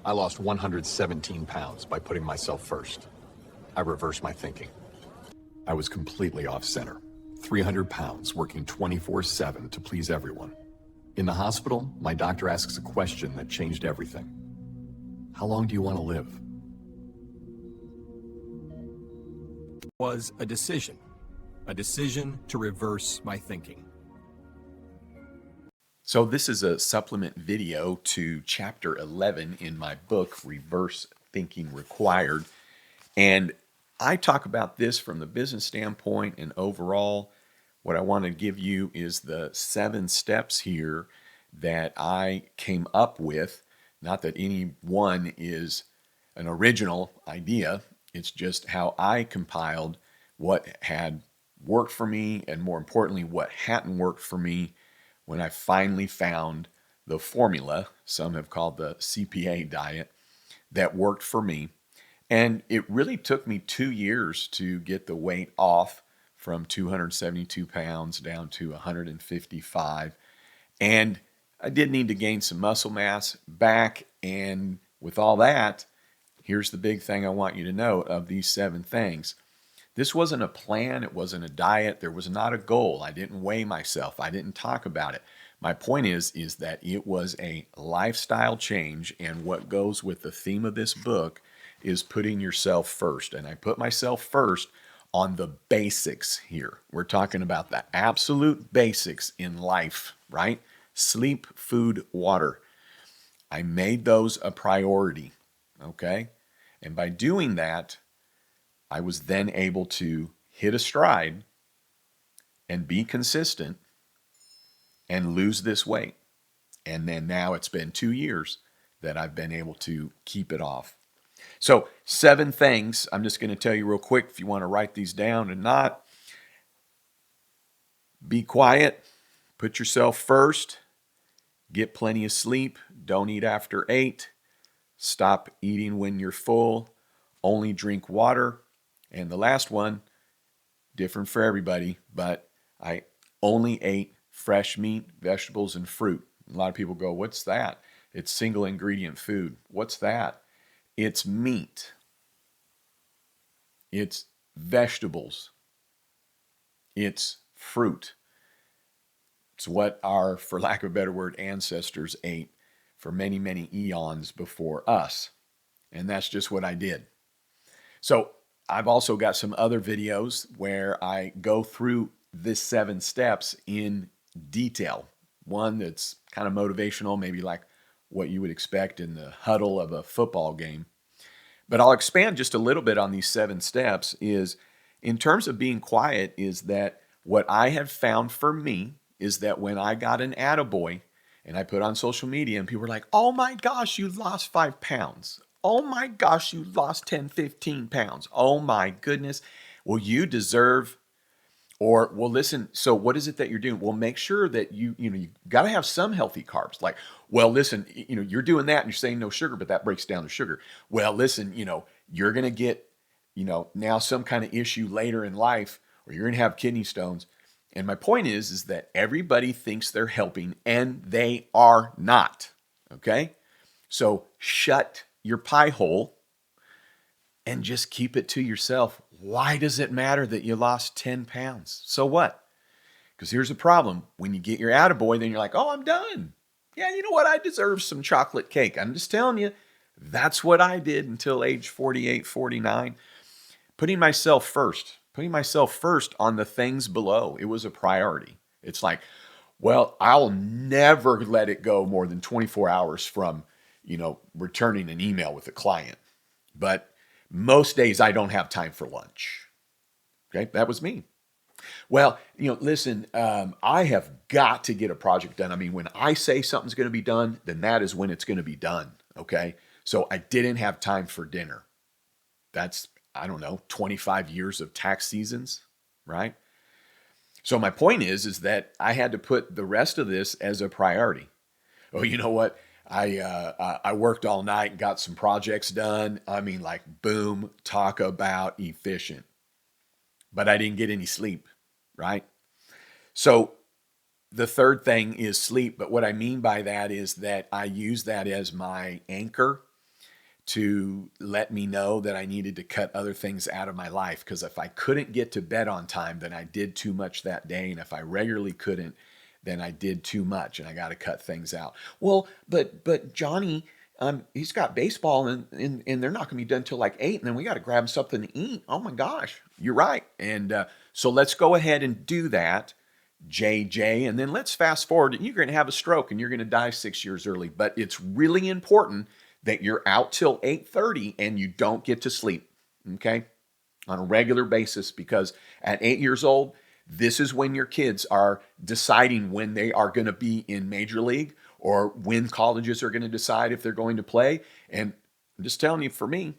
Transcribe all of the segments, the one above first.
I lost 117 pounds by putting myself first. I reversed my thinking. I was completely off center. 300 pounds, working 24/7 to please everyone. In the hospital, my doctor asks a question that changed everything. How long do you want to live? Was a decision to reverse my thinking. So this is a supplement video to chapter 11 in my book, Reverse Thinking Required. And I talk about this from the business standpoint, and overall, what I want to give you is the 7 steps here that I came up with. Not that any one is an original idea. It's just how I compiled what had worked for me, and more importantly, what hadn't worked for me when I finally found the formula, some have called the CPA diet, that worked for me. And it really took me 2 years to get the weight off from 272 pounds down to 155. And I did need to gain some muscle mass back. And with all that, here's the big thing I want you to know of these 7 things. This wasn't a plan. It wasn't a diet. There was not a goal. I didn't weigh myself. I didn't talk about it. My point is that it was a lifestyle change. And what goes with the theme of this book is putting yourself first. And I put myself first on the basics here. We're talking about the absolute basics in life, right? Sleep, food, water. I made those a priority, okay? And by doing that, I was then able to hit a stride and be consistent and lose this weight. And then now it's been 2 years that I've been able to keep it off. So 7 things, I'm just going to tell you real quick if you want to write these down and not. Be quiet, put yourself first, get plenty of sleep, don't eat after 8, stop eating when you're full, only drink water. And the last one, different for everybody, but I only ate fresh meat, vegetables, and fruit. A lot of people go, what's that? It's single ingredient food. What's that? It's meat. It's vegetables. It's fruit. It's what our, for lack of a better word, ancestors ate for many, many eons before us. And that's just what I did. So I've also got some other videos where I go through this 7 steps in detail. One that's kind of motivational, maybe like what you would expect in the huddle of a football game. But I'll expand just a little bit on these 7 steps is in terms of being quiet is that what I have found for me is that when I got an attaboy and I put on social media and people were like, oh my gosh, you lost 5 pounds. Oh my gosh, you lost 10, 15 pounds. Oh my goodness. Well, you deserve, or well, listen, so what is it that you're doing? Well, make sure that you got to have some healthy carbs. Like, well, listen, you're doing that and you're saying no sugar, but that breaks down the sugar. Well, listen, you're going to get, now some kind of issue later in life, or you're going to have kidney stones. And my point is that everybody thinks they're helping and they are not. Okay. So shut your pie hole and just keep it to yourself. Why does it matter that you lost 10 pounds? So what? Because here's the problem. When you get your attaboy, then you're like, oh, I'm done. Yeah, you know what? I deserve some chocolate cake. I'm just telling you, that's what I did until age 48, 49. Putting myself first on the things below. It was a priority. It's like, well, I'll never let it go more than 24 hours from returning an email with a client. But most days I don't have time for lunch. Okay, that was me. Well, listen, I have got to get a project done. I mean, when I say something's going to be done, then that is when it's going to be done. Okay, so I didn't have time for dinner. That's, 25 years of tax seasons, right? So my point is that I had to put the rest of this as a priority. Oh, you know what? I worked all night and got some projects done. I mean, like, boom, talk about efficient. But I didn't get any sleep, right? So the third thing is sleep. But what I mean by that is that I use that as my anchor. to let me know that I needed to cut other things out of my life. Because if I couldn't get to bed on time, then I did too much that day. And if I regularly couldn't, then I did too much and I got to cut things out. Well, but Johnny, he's got baseball and they're not going to be done till like 8, and then we got to grab something to eat. Oh my gosh, you're right. And so let's go ahead and do that, JJ, and then let's fast forward. You're going to have a stroke and you're going to die 6 years early. But it's really important that you're out till 8:30 and you don't get to sleep, okay, on a regular basis, because at 8 years old, this is when your kids are deciding when they are going to be in major league or when colleges are going to decide if they're going to play. And I'm just telling you for me,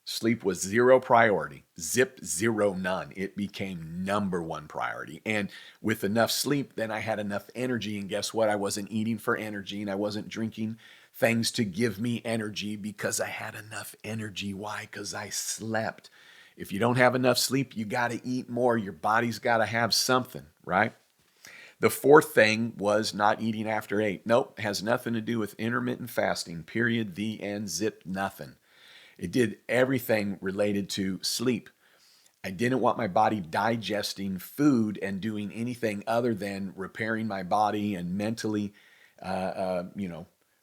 sleep was zero priority, zero, none. It became number one priority. And with enough sleep, then I had enough energy. And guess what? I wasn't eating for energy and I wasn't drinking things to give me energy because I had enough energy. Why? Because I slept. If you don't have enough sleep, you got to eat more. Your body's got to have something, right? The fourth thing was not eating after 8. Nope, it has nothing to do with intermittent fasting, period, the end, zip, nothing. It did everything related to sleep. I didn't want my body digesting food and doing anything other than repairing my body and mentally,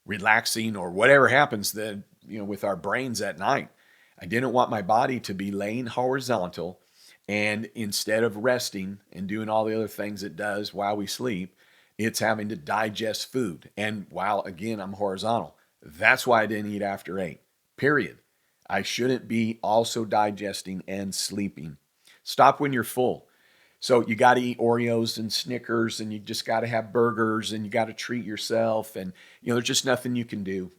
relaxing or whatever happens that, with our brains at night. I didn't want my body to be laying horizontal and instead of resting and doing all the other things it does while we sleep, it's having to digest food. And while, again, I'm horizontal, that's why I didn't eat after 8, period. I shouldn't be also digesting and sleeping. Stop when you're full. So you got to eat Oreos and Snickers, and you just got to have burgers, and you got to treat yourself. And there's just nothing you can do.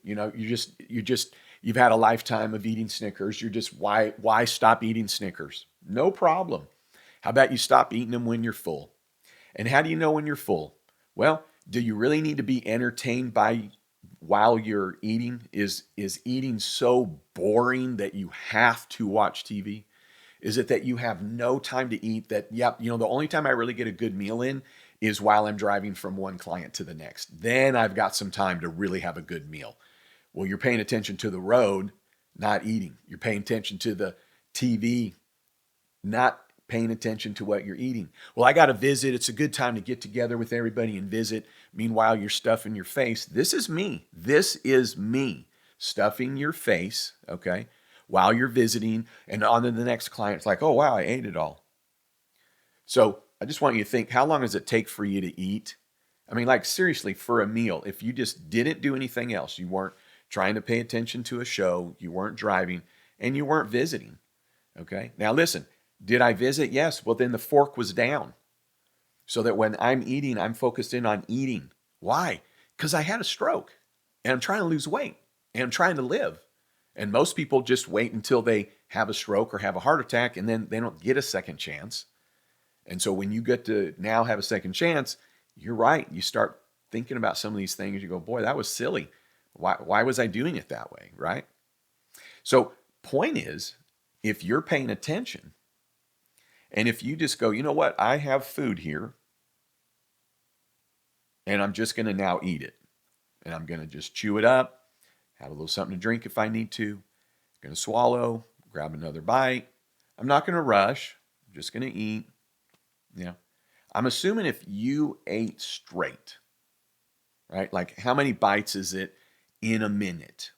You've had a lifetime of eating Snickers. You're just why stop eating Snickers? No problem. How about you stop eating them when you're full? And how do you know when you're full? Well, do you really need to be entertained by while you're eating? Is eating so boring that you have to watch TV? Is it that you have no time to eat that, the only time I really get a good meal in is while I'm driving from one client to the next. Then I've got some time to really have a good meal. Well, you're paying attention to the road, not eating. You're paying attention to the TV, not paying attention to what you're eating. Well, I got to visit. It's a good time to get together with everybody and visit. Meanwhile, you're stuffing your face. This is me. Stuffing your face, okay, while you're visiting, and on to the next client. It's like, oh, wow, I ate it all. So I just want you to think, how long does it take for you to eat? I mean, like seriously, for a meal, if you just didn't do anything else, you weren't trying to pay attention to a show, you weren't driving, and you weren't visiting, okay? Now listen, did I visit? Yes. Well, then the fork was down so that when I'm eating, I'm focused in on eating. Why? Because I had a stroke and I'm trying to lose weight and I'm trying to live. And most people just wait until they have a stroke or have a heart attack, and then they don't get a second chance. And so when you get to now have a second chance, you're right. You start thinking about some of these things. You go, boy, that was silly. Why was I doing it that way, right? So point is, if you're paying attention, and if you just go, you know what, I have food here, and I'm just going to now eat it. And I'm going to just chew it up, have a little something to drink if I need to. I'm going to swallow, grab another bite. I'm not going to rush. I'm just going to eat. I'm assuming if you ate straight, right? Like how many bites is it in a minute?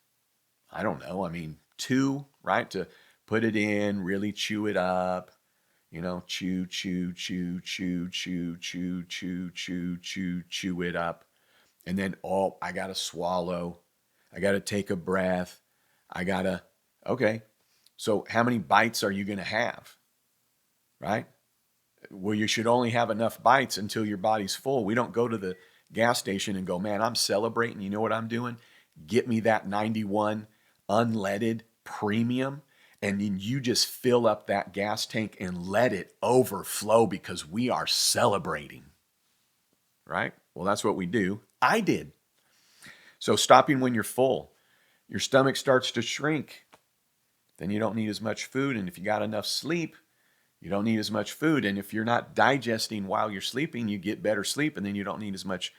I don't know. I mean, 2, right? To put it in, really chew it up. Chew it up. And then, I got to swallow. I got to take a breath. Okay. So how many bites are you going to have? Right? Well, you should only have enough bites until your body's full. We don't go to the gas station and go, man, I'm celebrating. You know what I'm doing? Get me that 91 unleaded premium. And then you just fill up that gas tank and let it overflow because we are celebrating. Right? Well, that's what we do. I did. So stopping when you're full, your stomach starts to shrink. Then you don't need as much food. And if you got enough sleep, you don't need as much food. And if you're not digesting while you're sleeping, you get better sleep. And then you don't need as much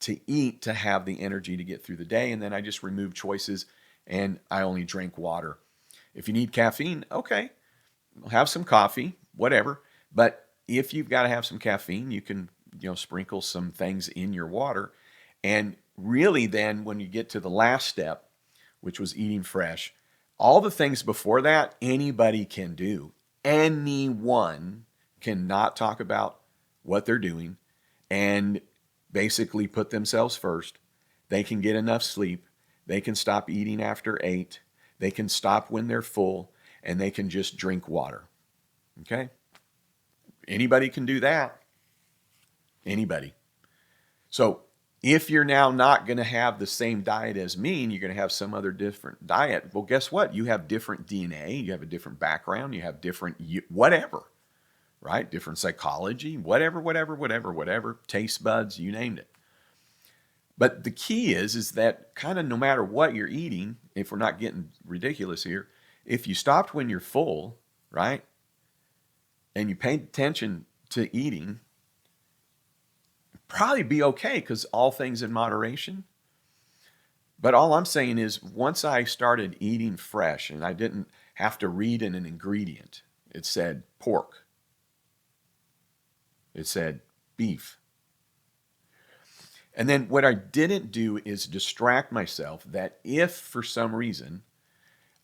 to eat to have the energy to get through the day. And then I just remove choices and I only drink water. If you need caffeine, okay, have some coffee, whatever. But if you've got to have some caffeine, you can, sprinkle some things in your water. And really then when you get to the last step, which was eating fresh, all the things before that, anybody can do. Anyone can not talk about what they're doing and basically put themselves first. They can get enough sleep. They can stop eating after 8. They can stop when they're full, and they can just drink water. Okay? Anybody can do that. Anybody. So if you're now not going to have the same diet as me and you're going to have some other different diet, well, guess what? You have different DNA, you have a different background, you have different whatever, right? Different psychology, whatever, taste buds, you named it. But the key is that kind of no matter what you're eating, if we're not getting ridiculous here, if you stopped when you're full, right, and you paid attention to eating, probably be okay because all things in moderation. But all I'm saying is once I started eating fresh and I didn't have to read in an ingredient, it said pork, it said beef. And then what I didn't do is distract myself that if for some reason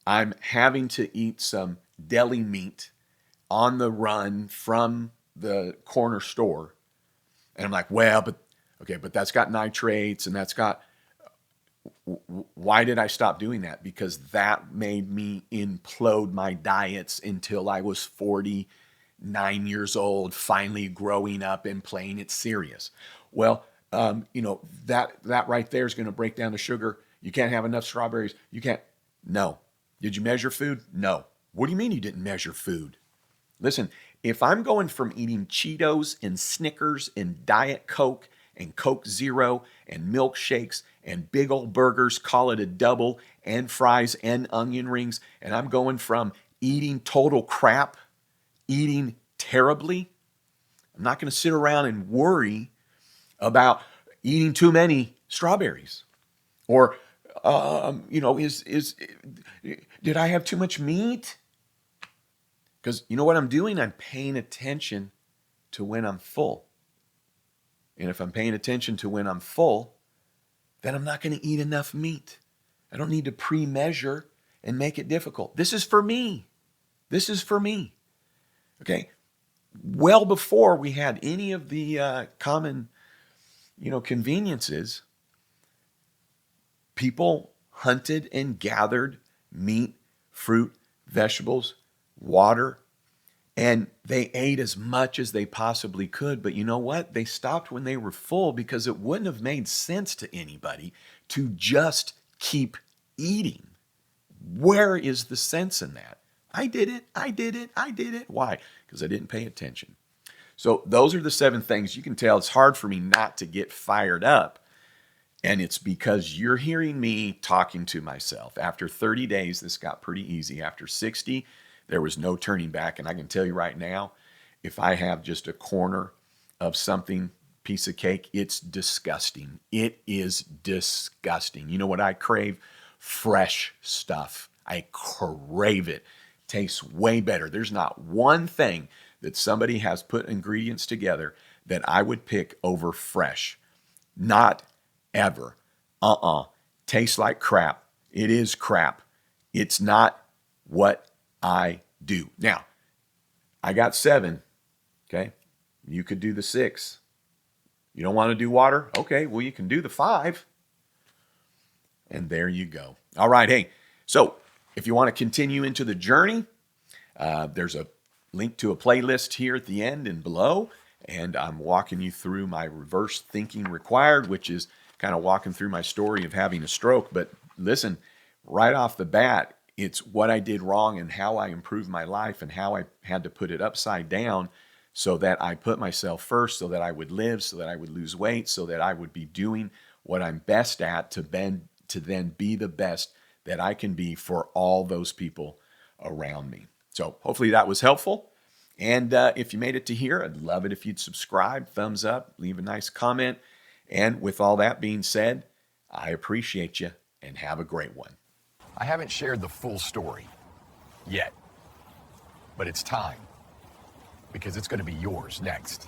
I'm having to eat some deli meat on the run from the corner store, and I'm like, well, but that's got nitrates and that's got, why did I stop doing that? Because that made me implode my diets until I was 49 years old, finally growing up and playing it serious. Well, that right there is going to break down the sugar. You can't have enough strawberries. You can't. No. Did you measure food? No. What do you mean you didn't measure food? Listen, if I'm going from eating Cheetos and Snickers and Diet Coke and Coke Zero and milkshakes and big old burgers, call it a double, and fries and onion rings, and I'm going from eating total crap, eating terribly, I'm not going to sit around and worry about eating too many strawberries or, did I have too much meat? Because you know what I'm doing? I'm paying attention to when I'm full. And if I'm paying attention to when I'm full, then I'm not going to eat enough meat. I don't need to pre-measure and make it difficult. This is for me. This is for me. Okay? Well before we had any of the common, conveniences, people hunted and gathered meat, fruit, vegetables, water, and they ate as much as they possibly could. But you know what? They stopped when they were full because it wouldn't have made sense to anybody to just keep eating. Where is the sense in that? I did it. Why? Because I didn't pay attention. So those are the 7 things. You can tell it's hard for me not to get fired up. And it's because you're hearing me talking to myself. After 30 days, this got pretty easy. After 60, there was no turning back. And I can tell you right now, if I have just a corner of something, piece of cake, it's disgusting. It is disgusting. You know what I crave? Fresh stuff. I crave it. Tastes way better. There's not one thing that somebody has put ingredients together that I would pick over fresh. Not ever. Tastes like crap. It is crap. It's not what I do. Now, I got 7. Okay. You could do the 6. You don't want to do water? Okay. Well, you can do the 5. And there you go. All right. Hey, so if you want to continue into the journey, there's a link to a playlist here at the end and below. And I'm walking you through my reverse thinking required, which is kind of walking through my story of having a stroke. But listen, right off the bat, it's what I did wrong and how I improved my life and how I had to put it upside down so that I put myself first, so that I would live, so that I would lose weight, so that I would be doing what I'm best at to then be the best that I can be for all those people around me. So hopefully that was helpful. And if you made it to here, I'd love it if you'd subscribe, thumbs up, leave a nice comment. And with all that being said, I appreciate you and have a great one. I haven't shared the full story yet, but it's time because it's going to be yours next.